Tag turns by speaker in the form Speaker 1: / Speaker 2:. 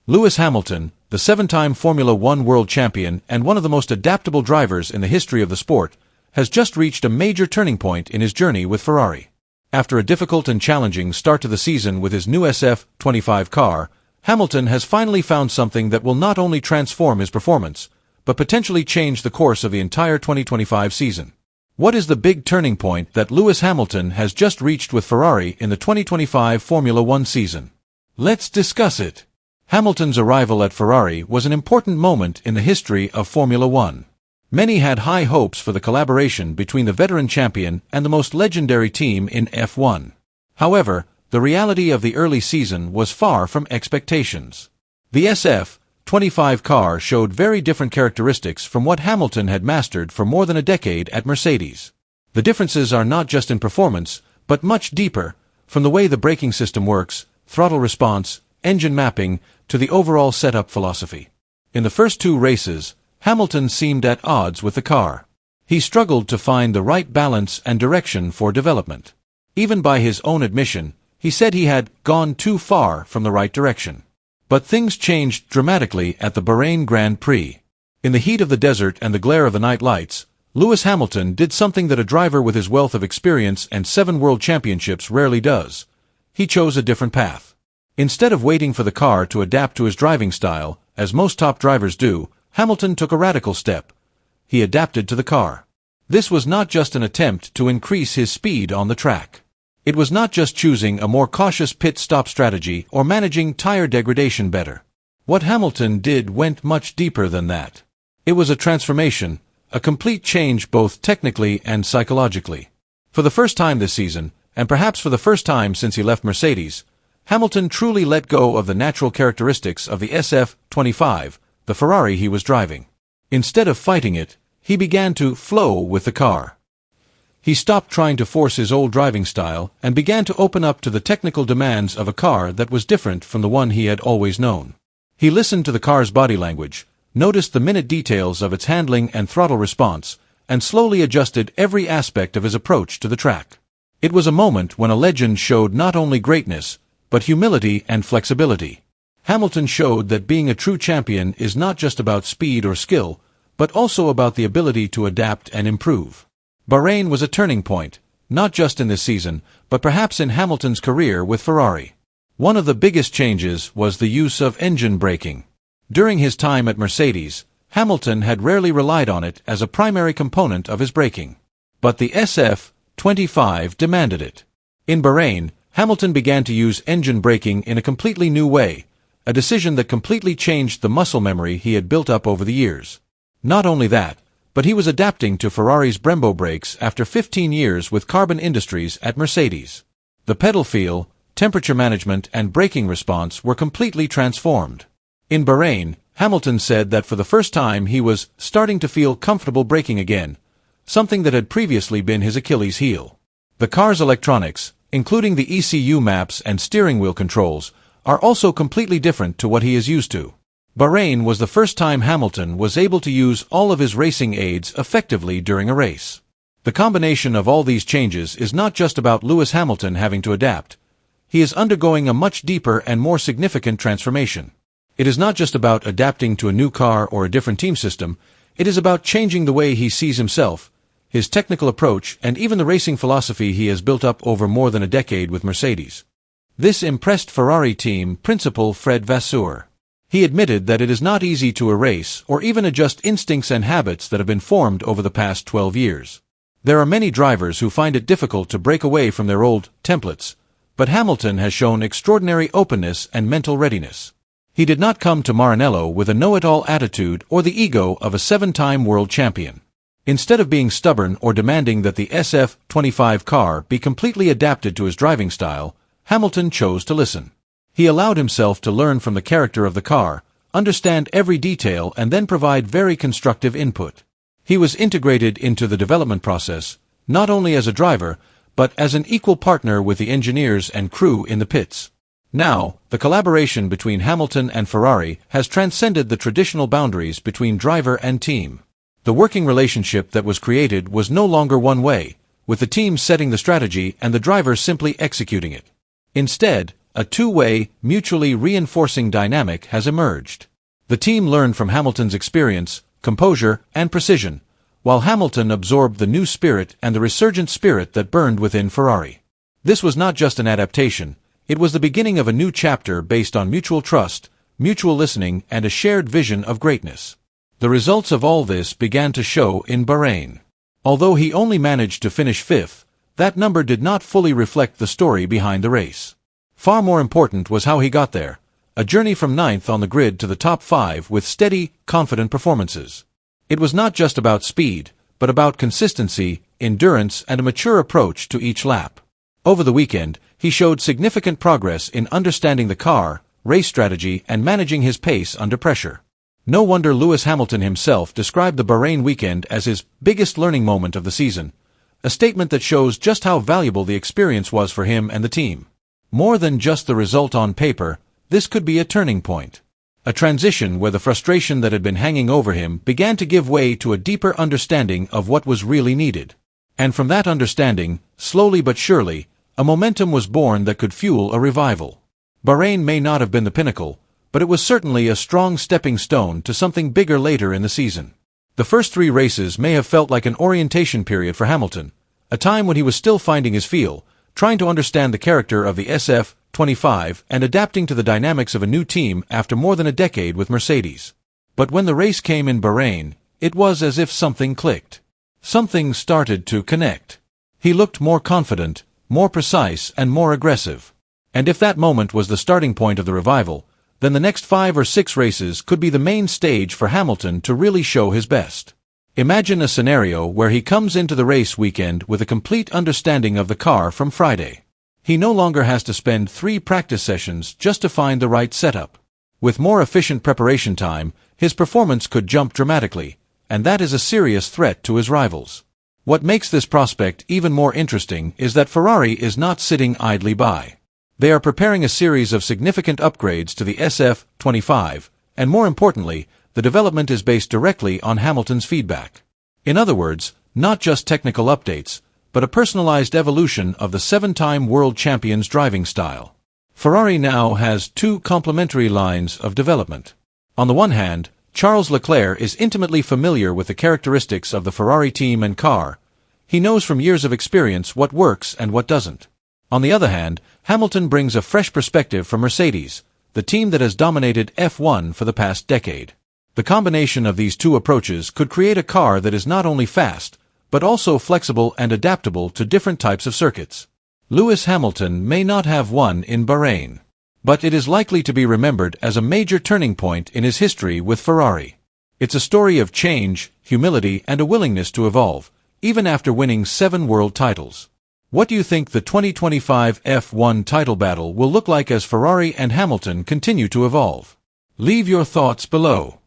Speaker 1: Lewis Hamilton, the seven-time Formula One world champion and one of the most adaptable drivers in the history of the sport, has just reached a major turning point in his journey with Ferrari. After a difficult and challenging start to the season with his new SF-25 car, Hamilton has finally found something that will not only transform his performance, but potentially change the course of the entire 2025 season. What is the big turning point that Lewis Hamilton has just reached with Ferrari in the 2025 Formula One season? Let's discuss it. Hamilton's arrival at Ferrari was an important moment in the history of Formula One. Many had high hopes for the collaboration between the veteran champion and the most legendary team in F1. However, the reality of the early season was far from expectations. The SF-25 car showed very different characteristics from what Hamilton had mastered for more than a decade at Mercedes. The differences are not just in performance, but much deeper, from the way the braking system works, throttle response, engine mapping, to the overall setup philosophy. In the first two races, Hamilton seemed at odds with the car. He struggled to find the right balance and direction for development. Even by his own admission, he said he had gone too far from the right direction. But things changed dramatically at the Bahrain Grand Prix. In the heat of the desert and the glare of the night lights, Lewis Hamilton did something that a driver with his wealth of experience and 7 world championships rarely does. He chose a different path. Instead of waiting for the car to adapt to his driving style, as most top drivers do, Hamilton took a radical step. He adapted to the car. This was not just an attempt to increase his speed on the track. It was not just choosing a more cautious pit stop strategy or managing tire degradation better. What Hamilton did went much deeper than that. It was a transformation, a complete change both technically and psychologically. For the first time this season, and perhaps for the first time since he left Mercedes, Hamilton truly let go of the natural characteristics of the SF-25, the Ferrari he was driving. Instead of fighting it, he began to flow with the car. He stopped trying to force his old driving style and began to open up to the technical demands of a car that was different from the one he had always known. He listened to the car's body language, noticed the minute details of its handling and throttle response, and slowly adjusted every aspect of his approach to the track. It was a moment when a legend showed not only greatness, but humility and flexibility. Hamilton showed that being a true champion is not just about speed or skill, but also about the ability to adapt and improve. Bahrain was a turning point, not just in this season, but perhaps in Hamilton's career with Ferrari. One of the biggest changes was the use of engine braking. During his time at Mercedes, Hamilton had rarely relied on it as a primary component of his braking. But the SF-25 demanded it. In Bahrain, Hamilton began to use engine braking in a completely new way, a decision that completely changed the muscle memory he had built up over the years. Not only that, but he was adapting to Ferrari's Brembo brakes after 15 years with Carbon Industries at Mercedes. The pedal feel, temperature management and braking response were completely transformed. In Bahrain, Hamilton said that for the first time he was starting to feel comfortable braking again, something that had previously been his Achilles heel. The car's electronics, including the ECU maps and steering wheel controls, are also completely different to what he is used to. Bahrain was the first time Hamilton was able to use all of his racing aids effectively during a race. The combination of all these changes is not just about Lewis Hamilton having to adapt. He is undergoing a much deeper and more significant transformation. It is not just about adapting to a new car or a different team system, it is about changing the way he sees himself, his technical approach, and even the racing philosophy he has built up over more than a decade with Mercedes. This impressed Ferrari team principal Fred Vasseur. He admitted that it is not easy to erase or even adjust instincts and habits that have been formed over the past 12 years. There are many drivers who find it difficult to break away from their old templates, but Hamilton has shown extraordinary openness and mental readiness. He did not come to Maranello with a know-it-all attitude or the ego of a 7-time world champion. Instead of being stubborn or demanding that the SF-25 car be completely adapted to his driving style, Hamilton chose to listen. He allowed himself to learn from the character of the car, understand every detail, and then provide very constructive input. He was integrated into the development process, not only as a driver, but as an equal partner with the engineers and crew in the pits. Now, the collaboration between Hamilton and Ferrari has transcended the traditional boundaries between driver and team. The working relationship that was created was no longer one way, with the team setting the strategy and the driver simply executing it. Instead, A two-way, mutually reinforcing dynamic has emerged. The team learned from Hamilton's experience, composure, and precision, while Hamilton absorbed the new spirit and the resurgent spirit that burned within Ferrari. This was not just an adaptation, it was the beginning of a new chapter based on mutual trust, mutual listening, and a shared vision of greatness. The results of all this began to show in Bahrain. Although he only managed to finish fifth, that number did not fully reflect the story behind the race. Far more important was how he got there, a journey from ninth on the grid to the top 5 with steady, confident performances. It was not just about speed, but about consistency, endurance, and a mature approach to each lap. Over the weekend, he showed significant progress in understanding the car, race strategy, and managing his pace under pressure. No wonder Lewis Hamilton himself described the Bahrain weekend as his biggest learning moment of the season, a statement that shows just how valuable the experience was for him and the team. More than just the result on paper, this could be a turning point. A transition where the frustration that had been hanging over him began to give way to a deeper understanding of what was really needed. And from that understanding, slowly but surely, a momentum was born that could fuel a revival. Bahrain may not have been the pinnacle, but it was certainly a strong stepping stone to something bigger later in the season. The first 3 races may have felt like an orientation period for Hamilton, a time when he was still finding his feel, trying to understand the character of the SF-25 and adapting to the dynamics of a new team after more than a decade with Mercedes. But when the race came in Bahrain, it was as if something clicked. Something started to connect. He looked more confident, more precise, and more aggressive. And if that moment was the starting point of the revival, then the next 5 or 6 races could be the main stage for Hamilton to really show his best. Imagine a scenario where he comes into the race weekend with a complete understanding of the car from Friday. He no longer has to spend 3 practice sessions just to find the right setup. With more efficient preparation time, his performance could jump dramatically, and that is a serious threat to his rivals. What makes this prospect even more interesting is that Ferrari is not sitting idly by. They are preparing a series of significant upgrades to the SF-25, and more importantly, the development is based directly on Hamilton's feedback. In other words, not just technical updates, but a personalized evolution of the 7-time world champion's driving style. Ferrari now has 2 complementary lines of development. On the one hand, Charles Leclerc is intimately familiar with the characteristics of the Ferrari team and car. He knows from years of experience what works and what doesn't. On the other hand, Hamilton brings a fresh perspective from Mercedes, the team that has dominated F1 for the past decade. The combination of these 2 approaches could create a car that is not only fast, but also flexible and adaptable to different types of circuits. Lewis Hamilton may not have won in Bahrain, but it is likely to be remembered as a major turning point in his history with Ferrari. It's a story of change, humility, and a willingness to evolve, even after winning 7 world titles. What do you think the 2025 F1 title battle will look like as Ferrari and Hamilton continue to evolve? Leave your thoughts below.